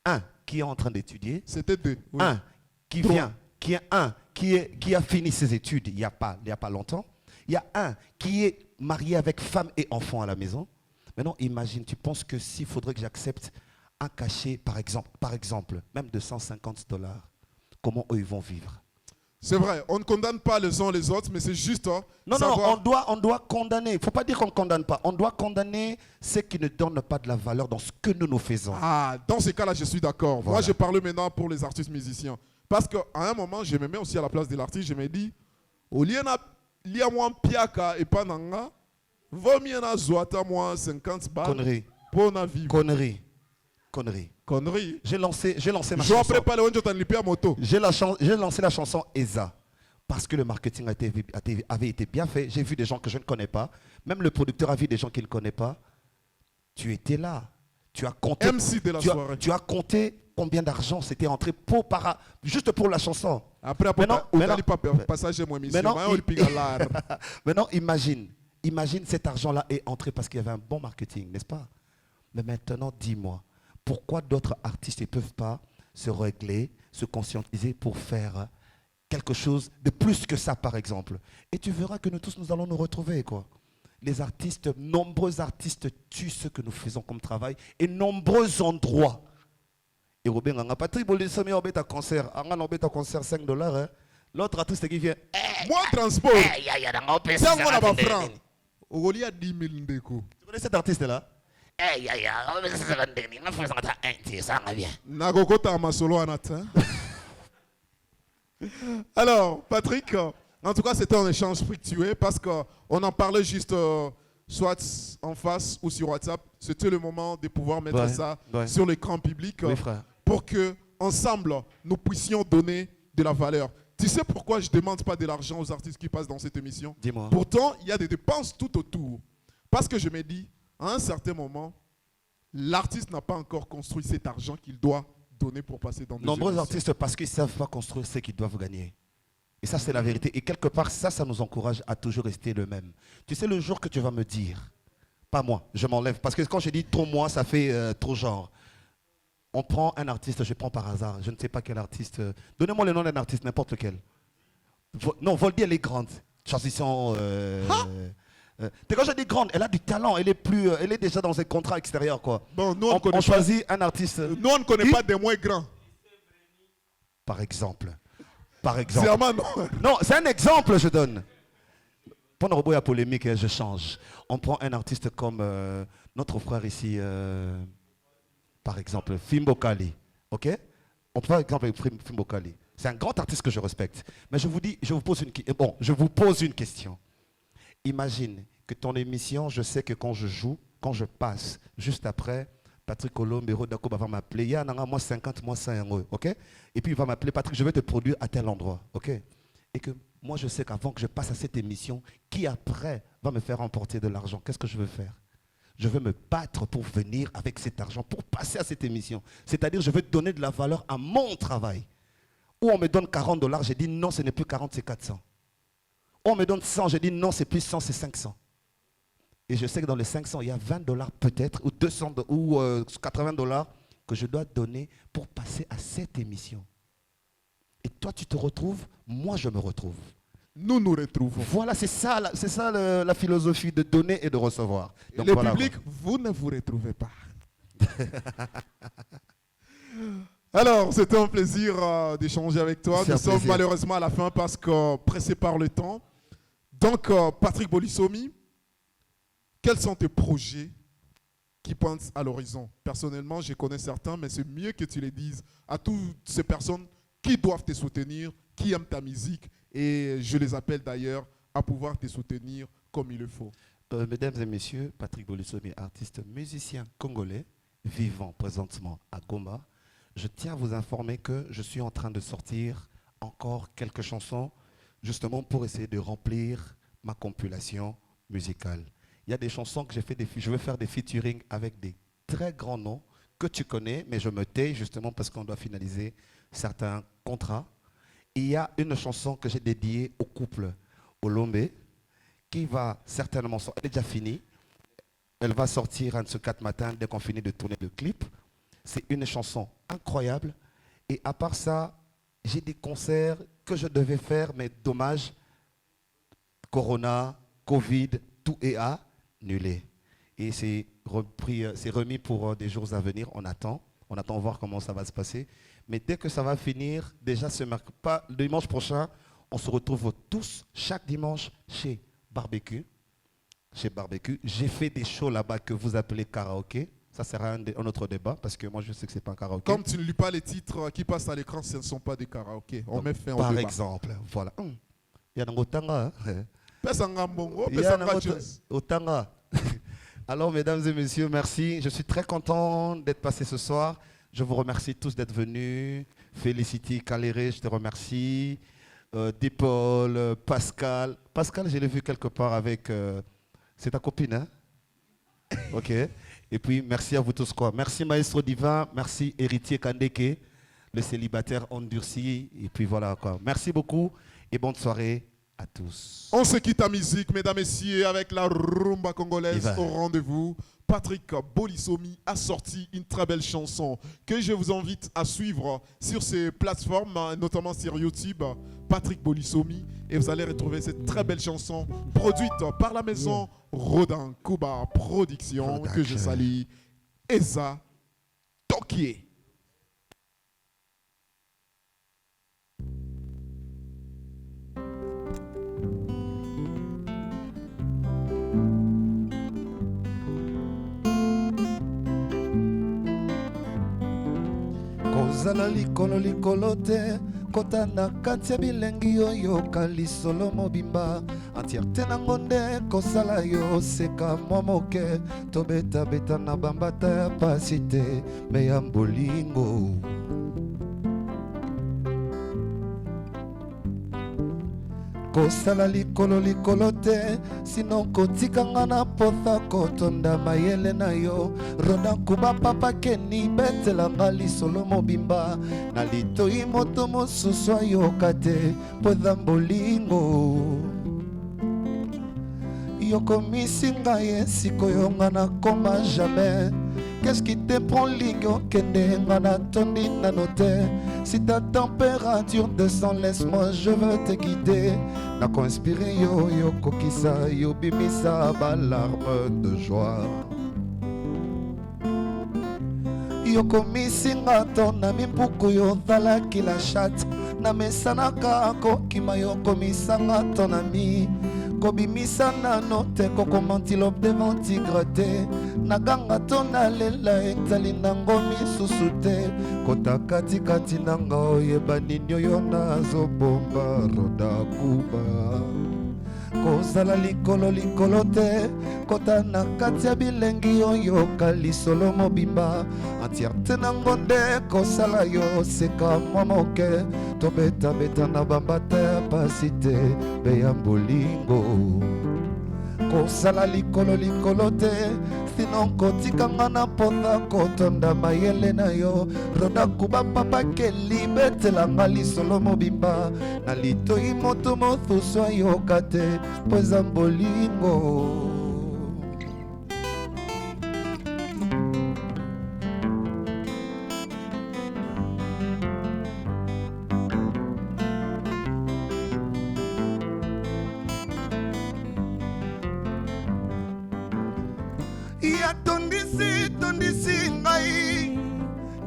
un qui est en train d'étudier, C'était deux. Oui. un qui vient, qui a fini ses études il n'y a pas longtemps. Il y a un qui est marié avec femme et enfant à la maison. Maintenant, imagine, tu penses que s'il faudrait que j'accepte un cachet, par exemple, même de $150, comment eux ils vont vivre? C'est vrai, on ne condamne pas les uns les autres, mais c'est juste Non, savoir... on doit condamner. Il ne faut pas dire qu'on ne condamne pas. On doit condamner ceux qui ne donnent pas de la valeur dans ce que nous faisons. Ah, dans ces cas-là, je suis d'accord. Voilà. Moi, je parle maintenant pour les artistes musiciens. Parce qu'à un moment, je me mets aussi à la place de l'artiste, je me dis, au lieu de moi piaka et pas nanga, vaut mieux na zoata moi 50 balles Connerie. pour na vivre. Connerie. Connerie. J'ai lancé ma Je vais chanson. préparer le on lipi à moto. J'ai lancé la chanson ESA parce que le marketing avait été bien fait. J'ai vu des gens que je ne connais pas. Même le producteur a vu des gens qu'il ne connaît pas. Tu étais là. Tu as compté. MC de la soirée. Tu as compté combien d'argent c'était entré juste pour la chanson. Après, passage moi mission. Maintenant, imagine cet argent-là est entré parce qu'il y avait un bon marketing, n'est-ce pas? Mais maintenant, dis-moi, pourquoi d'autres artistes ne peuvent pas se régler, se conscientiser pour faire quelque chose de plus que ça, par exemple? Et tu verras que nous tous, nous allons nous retrouver, quoi. Les artistes, nombreux artistes tuent ce que nous faisons comme travail et nombreux endroits. Et Robin, Patrick Bolissomi, on a concert, on a concert $5. Hein. L'autre artiste qui vient, Moi, transport. C'est moi là-bas, franc. Au lieu de 10 000 ndeko. tu connais cet artiste-là? Nagokota Masolo Anata. Alors, Patrick, en tout cas, c'était un échange fructueux parce qu'on en parlait juste soit en face ou sur WhatsApp. C'était le moment de pouvoir mettre ça sur l'écran public pour que, ensemble, nous puissions donner de la valeur. Tu sais pourquoi je ne demande pas de l'argent aux artistes qui passent dans cette émission? Dis-moi. Pourtant, il y a des dépenses tout autour. Parce que je me dis, à un certain moment, l'artiste n'a pas encore construit cet argent qu'il doit donner pour passer dans des Nombreux émissions. artistes, parce qu'ils ne savent pas construire ce qu'ils doivent gagner. Et ça, c'est la vérité. Et quelque part, ça nous encourage à toujours rester le même. Tu sais, le jour que tu vas me dire, pas moi, je m'enlève. Parce que quand je dis trop moi, ça fait trop genre. On prend un artiste, je prends par hasard, je ne sais pas quel artiste. Donnez-moi le nom d'un artiste, n'importe lequel. Non, Voldy, elle est grande. Transition. Quand je dis grande, elle a du talent, elle est déjà dans un contrat extérieur, quoi. Bon, nous, On choisit un artiste. Nous, on ne connaît pas des moins grands. Par exemple. Zerman, non. Non, c'est un exemple, je donne. Pendant que la polémique, je change. On prend un artiste comme notre frère ici, par exemple, Fimbo Kali. Ok? On prend par exemple Fimbo Kali. C'est un grand artiste que je respecte. Mais je vous pose une question. Imagine que ton émission, je sais que quand je joue, quand je passe, juste après, Patrick Olombero Dako va m'appeler. Il y a moi 50, moi 100 euros. Ok? Et puis il va m'appeler, Patrick, je vais te produire à tel endroit. Ok? Et que moi, je sais qu'avant que je passe à cette émission, qui après va me faire remporter de l'argent? Qu'est-ce que je veux faire? Je veux me battre pour venir avec cet argent, pour passer à cette émission. C'est-à-dire, je veux donner de la valeur à mon travail. Ou on me donne $40, j'ai dit non, ce n'est plus 40, c'est 400. Ou on me donne 100, j'ai dit non, c'est plus 100, c'est 500. Et je sais que dans les 500, il y a $20 peut-être, ou 200 ou $80 que je dois donner pour passer à cette émission. Et toi, tu te retrouves, moi, je me retrouve. Nous nous retrouvons. Voilà, c'est ça la philosophie de donner et de recevoir. Donc, le voilà, public, vous ne vous retrouvez pas. Alors, c'était un plaisir d'échanger avec toi. Nous sommes malheureusement à la fin parce que pressés par le temps. Donc, Patrick Bolissomi, quels sont tes projets qui pointent à l'horizon. Personnellement, je connais certains, mais c'est mieux que tu les dises à toutes ces personnes qui doivent te soutenir, qui aiment ta musique, et je les appelle d'ailleurs à pouvoir te soutenir comme il le faut. Mesdames et messieurs, Patrick Bolissomi, artiste musicien congolais, vivant présentement à Goma. Je tiens à vous informer que je suis en train de sortir encore quelques chansons, justement pour essayer de remplir ma compilation musicale. Il y a des chansons que j'ai fait, je vais faire des featuring avec des très grands noms que tu connais, mais je me tais justement parce qu'on doit finaliser certains contrats. Il y a une chanson que j'ai dédiée au couple Olombe, qui va certainement sortir. Elle est déjà finie. Elle va sortir un de ce 4 matins dès qu'on finit de tourner le clip. C'est une chanson incroyable. Et à part ça, j'ai des concerts que je devais faire, mais dommage, Corona, Covid, tout est annulé. Et c'est remis pour des jours à venir. On attend voir comment ça va se passer. Mais dès que ça va finir, déjà le dimanche prochain, on se retrouve tous chaque dimanche chez Barbecue. J'ai fait des shows là-bas que vous appelez karaoké. Ça sera un autre débat parce que moi je sais que c'est pas un karaoké. Comme tu ne lis pas les titres qui passent à l'écran, ce ne sont pas des karaokés. On met fin au par débat. exemple, voilà. Il y a un Otanga. Otanga. Alors mesdames et messieurs, merci. Je suis très content d'être passé ce soir. Je vous remercie tous d'être venus. Félicity Kaléré, je te remercie. Dipol, Pascal. Pascal, je l'ai vu quelque part avec... c'est ta copine, hein? Ok. Et puis, merci à vous tous, quoi. Merci Maestro Divin, merci Héritier Kandeke, le célibataire endurci. Et puis voilà, quoi. Merci beaucoup et bonne soirée à tous. On se quitte à musique, mesdames et messieurs, avec la rumba congolaise au rendez-vous. Patrick Bolissomi a sorti une très belle chanson que je vous invite à suivre sur ces plateformes, notamment sur YouTube, Patrick Bolissomi, et vous allez retrouver cette très belle chanson produite par la maison Rodin Kuba Production, que je salue, Eza Tokié. kozala likolo likolo te kota na kati ya bilengi oyo kalisolo mobimba entièreté nango nde kosala yo seka mwa moke tobetabeta na bambata ya pasi te me ya bolingo kosala likolo likolo te sino kotikanga na potha kotonda mayele na yo roda kuba papa keni betelanga lisolo mobimba na litoi moto mosusu ayoka te po eza bolingo yokomisi ngai esikoyo nga nakoma jamais. Qu'est-ce qui te prend ligne au kende ngana toni nanote. Si ta température descend, laisse-moi, je veux te guider. Na conspiré yo yo kokisa yo bimisa balarme de joie. Yo komisinga tona mimpuku yo zalaki la chatte. Na mesanaka kokima yo komisanga ton ami. Kobimisa nano te kokomantilope devant tigre te naganga tona lela etali nango misusu te kota katikati nanga oyeba nini oyo nazobomba roda kuba kozala likolo likolo te kota na kati ya bilengi oyo kalisolo mobimba entièreté nango nde kosala yo seka mwa moke tobetabeta na bambata ya pasi te mpe ya bolingo kosala likolo likolo te sino kotikanga na mpona kotonda mayele na yo roda kuba papa keli betelanga lisolo mobimba na litoi moto mosusu ayoka te mpo eza bolingo. Tondisi ngai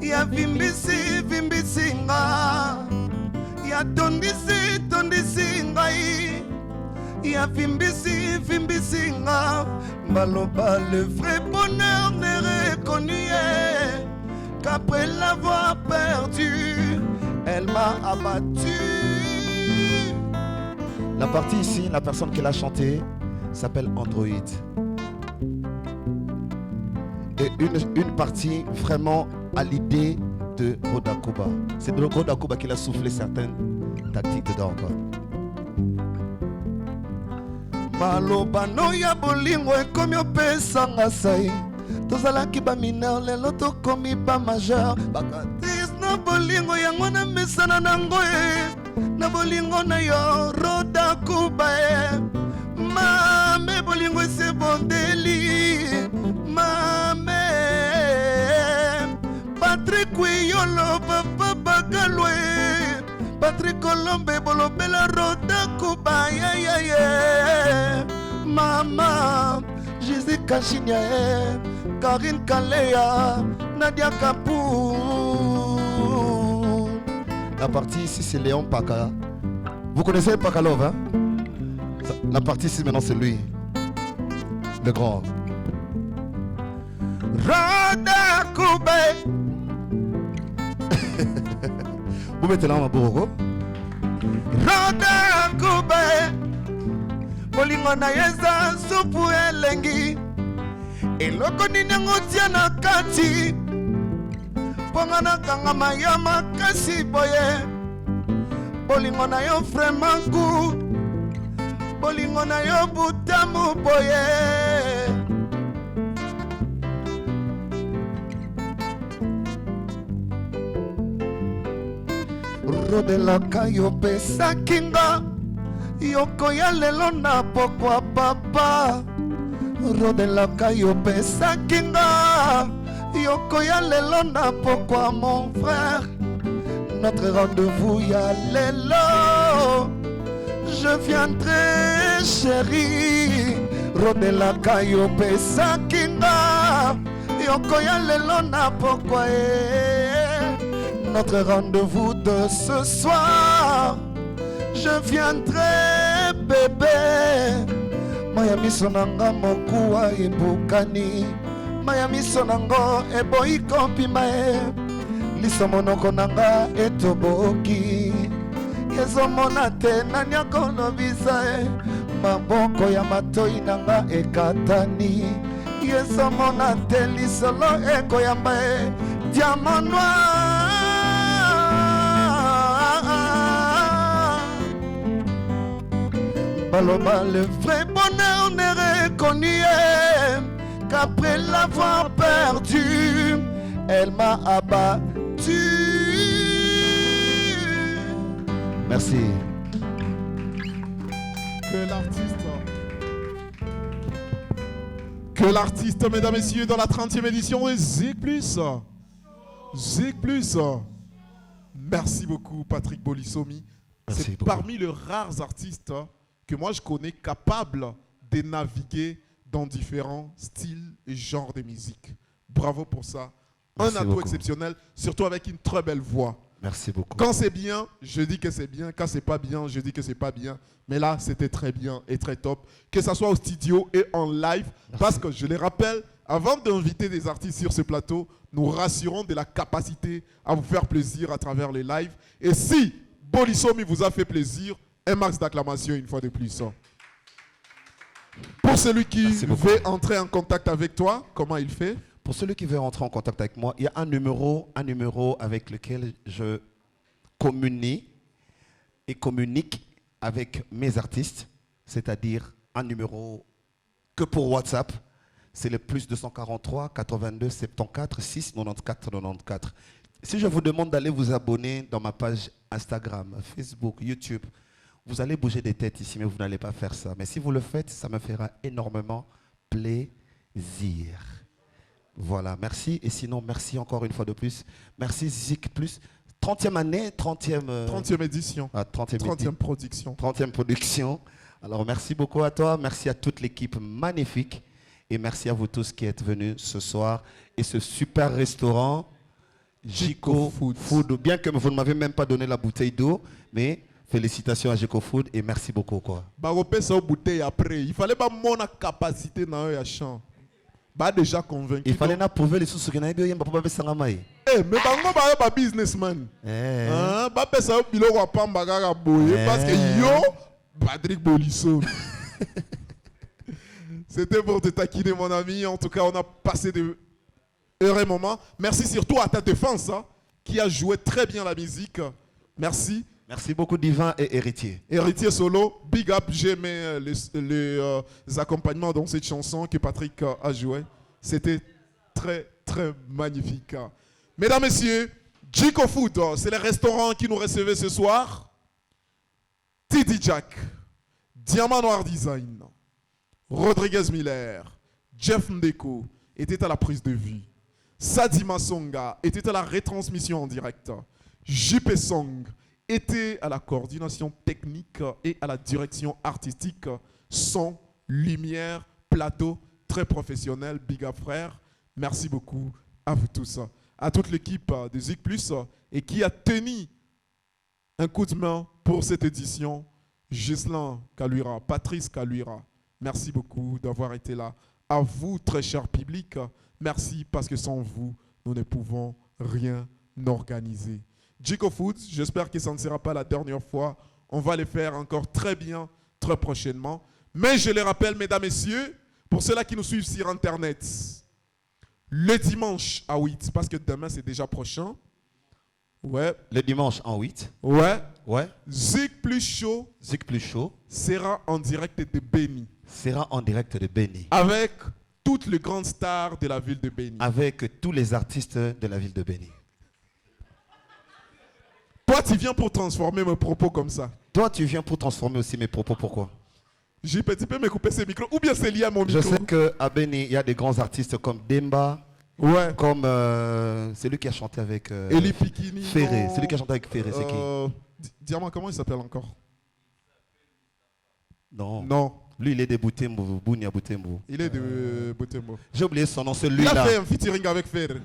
ya vimbisi nga ya tondisi ngai ya vimbisi nga baloba le vrai bonheur n'est reconnu qu'après l'avoir perdu elle m'a abattu. La partie ici, la personne qui l'a chanté s'appelle Android. Et une partie vraiment à l'idée de Rodakuba. C'est de Rodakuba qui a soufflé certaines tactiques dedans, quoi. Maloba no ya bolingo ekomi opesanga sai tozalaki bamineur lelo tokomi bamajeur bakatis na bolingo yango na mesana nango na bolingo na yo Rodakuba mame bolingo ese bondeli mame Patrick Wiyolo papa bagalwe Patrick Colombe bolobela Rodakuba Mama Jésus Kachinia Karine Kalea Nadia Kapou. La partie ici c'est Léon Paka. Vous connaissez Pakalov, hein? La partie ici maintenant c'est lui, le grand Rodakuba. Vous mettez là ma bourgo Rodakuba bolingo na yeza supu elengi eloko nini yango tia na kati mponga na kangama ya makasi boye bolingo na yo vraiment goût bolingo na yo butamu boye rodelaka yo pesaki nga yokoya lelo na pokwa papa rodelaka yo pesaki nga yokoya lelo na pokwa mon frère notre rendez-vous ya lelo je viendrai chérie rodelaka yo pesaki nga yokoya lelo na pokwa notre rendez-vous de ce soir je viendrai bébé maya miso nanga mokuwa ebukani maya miso nango eboyi kompima liso monoko nanga etoboki ezomona te nani akolobisa maboko ya matoi nanga ekatani ezomona te lisolo ekoyamba diamant noir. Baloba, le vrai bonheur n'est reconnu qu'après l'avoir perdu, elle m'a abattu. Merci. Que l'artiste, mesdames et messieurs, dans la 30e édition de Zik Plus. Zik Plus. Merci beaucoup, Patrick Bolisomi. C'est parmi les rares artistes que moi je connais capables de naviguer dans différents styles et genres de musique. Bravo pour ça. Merci un atout beaucoup. Exceptionnel, surtout avec une très belle voix. Merci beaucoup. Quand c'est bien, je dis que c'est bien. Quand c'est pas bien, je dis que c'est pas bien. Mais là, c'était très bien et très top. Que ça soit au studio et en live. Merci. Parce que je les rappelle, avant d'inviter des artistes sur ce plateau, nous rassurons de la capacité à vous faire plaisir à travers les lives. Et si Bolisomi vous a fait plaisir, un max d'acclamation une fois de plus. Pour celui qui veut entrer en contact avec toi, comment il fait? Pour celui qui veut entrer en contact avec moi, il y a un numéro avec lequel je communique avec mes artistes, c'est-à-dire un numéro que pour WhatsApp, c'est le plus 243 82 74 6 94 94. Si je vous demande d'aller vous abonner dans ma page Instagram, Facebook, YouTube, vous allez bouger des têtes ici, mais vous n'allez pas faire ça. Mais si vous le faites, ça me fera énormément plaisir. Voilà, merci. Et sinon, merci encore une fois de plus. Merci Zik Plus. 30e année, 30e édition. 30e production. 30e production. Alors, merci beaucoup à toi. Merci à toute l'équipe magnifique. Et merci à vous tous qui êtes venus ce soir. Et ce super restaurant, Jiko Food. Bien que vous ne m'avez même pas donné la bouteille d'eau, mais Félicitations à Jeko Food et merci beaucoup quoi. Baropesa au bouteille après. Il fallait pas mon capacité dans un chant. Bah déjà convaincu. Il fallait prouver les sous que n'a bien pas pas sangamai. Eh mais bango ba businessman. Hein, ba pesa au bilo wa pamba gaga boye parce que yo Patrick Bolisson. C'était pour te taquiner mon ami. En tout cas, on a passé de heureux moments. Merci surtout à ta défense hein, qui a joué très bien la musique. Merci. Merci beaucoup Divin et Héritier. Héritier solo, big up, j'ai aimé les accompagnements dans cette chanson que Patrick a joué. C'était très, très magnifique. Mesdames, Messieurs, Jeko Food, c'est le restaurant qui nous recevait ce soir. Titi Jack, Diamant Noir Design, Rodriguez Miller, Jeff Ndeko étaient à la prise de vue. Sadi Masonga était à la retransmission en direct. JP Song était à la coordination technique et à la direction artistique, son, lumière, plateau, très professionnel, big up frère. Merci beaucoup à vous tous, à toute l'équipe de Zik Plus et qui a tenu un coup de main pour cette édition. Ghislain Kaluira, Patrice Kaluira, merci beaucoup d'avoir été là. À vous, très cher public, merci parce que sans vous, nous ne pouvons rien organiser. Jeko Foods, j'espère que ça ne sera pas la dernière fois. On va les faire encore très bien, très prochainement. Mais je les rappelle, mesdames, messieurs, pour ceux-là qui nous suivent sur Internet, le dimanche à 8, parce que demain c'est déjà prochain. Ouais. Le dimanche en 8. Ouais. Ouais. Zik Plus Show. Zik Plus Show sera en direct de Beni. Sera en direct de Beni. Avec toutes les grandes stars de la ville de Beni. Avec tous les artistes de la ville de Beni. Toi, tu viens pour transformer mes propos comme ça. Toi, tu viens pour transformer aussi mes propos. Pourquoi? J'ai petit peu me couper ces micros. Ou bien c'est lié à mon micro. Je sais qu'à Beni, il y a des grands artistes comme Demba. Ouais. Comme celui qui a chanté avec Eli Pikini. Ferré. Celui qui a chanté avec Ferré, c'est qui? Diamant, comment il s'appelle encore? Non. Non. Lui, il est de Boutembo, Bounia Boutembo. Il est de Boutembo. J'ai oublié son nom, celui-là. Il a fait un featuring avec Ferré.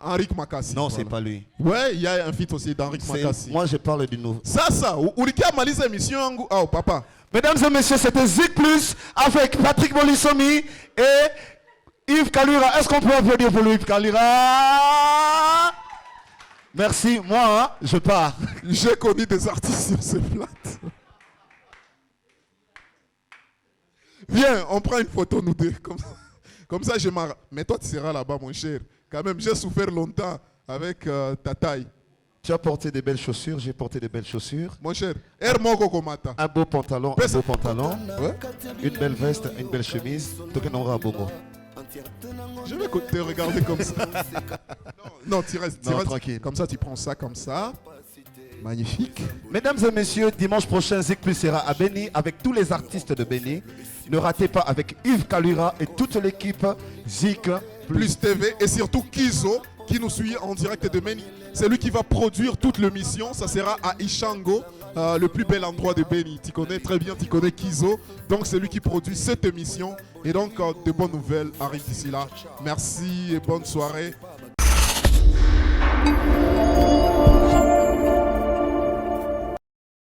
Henrik Makassi. Non, c'est pas lui. Ouais, il y a un feat aussi d'Henrik Makassi. Moi, je parle du nouveau. Ça, Ulika Malise émission. Oh, papa. Mesdames et messieurs, c'était Zik Plus avec Patrick Bolissomi et Yves Kalura. Est-ce qu'on peut applaudir pour Yves Kalura? Merci. Moi, hein, je pars. J'ai connu des artistes sur ce plateau. Viens, on prend une photo, nous deux. Comme ça, je marre. Mais toi, tu seras là-bas, mon cher. Quand même, j'ai souffert longtemps avec ta taille. Tu as porté des belles chaussures, j'ai porté des belles chaussures. Mon cher, Hermoko Komata. Un beau pantalon, un beau pantalon. Ouais. Une belle veste, une belle chemise. Je vais te regarder comme ça. Non, tu restes tranquille. Comme ça, tu prends ça comme ça. Magnifique. Mesdames et messieurs, dimanche prochain, Zik Plus sera à Beni avec tous les artistes de Beni. Ne ratez pas avec Yves Kalura et toute l'équipe Zik Plus TV et surtout Kizo qui nous suit en direct de Beni. C'est lui qui va produire toute l'émission. Ça sera à Ishango, le plus bel endroit de Beni. Tu connais très bien, tu connais Kizo. Donc c'est lui qui produit cette émission. Et donc de bonnes nouvelles arrivent d'ici là. Merci et bonne soirée.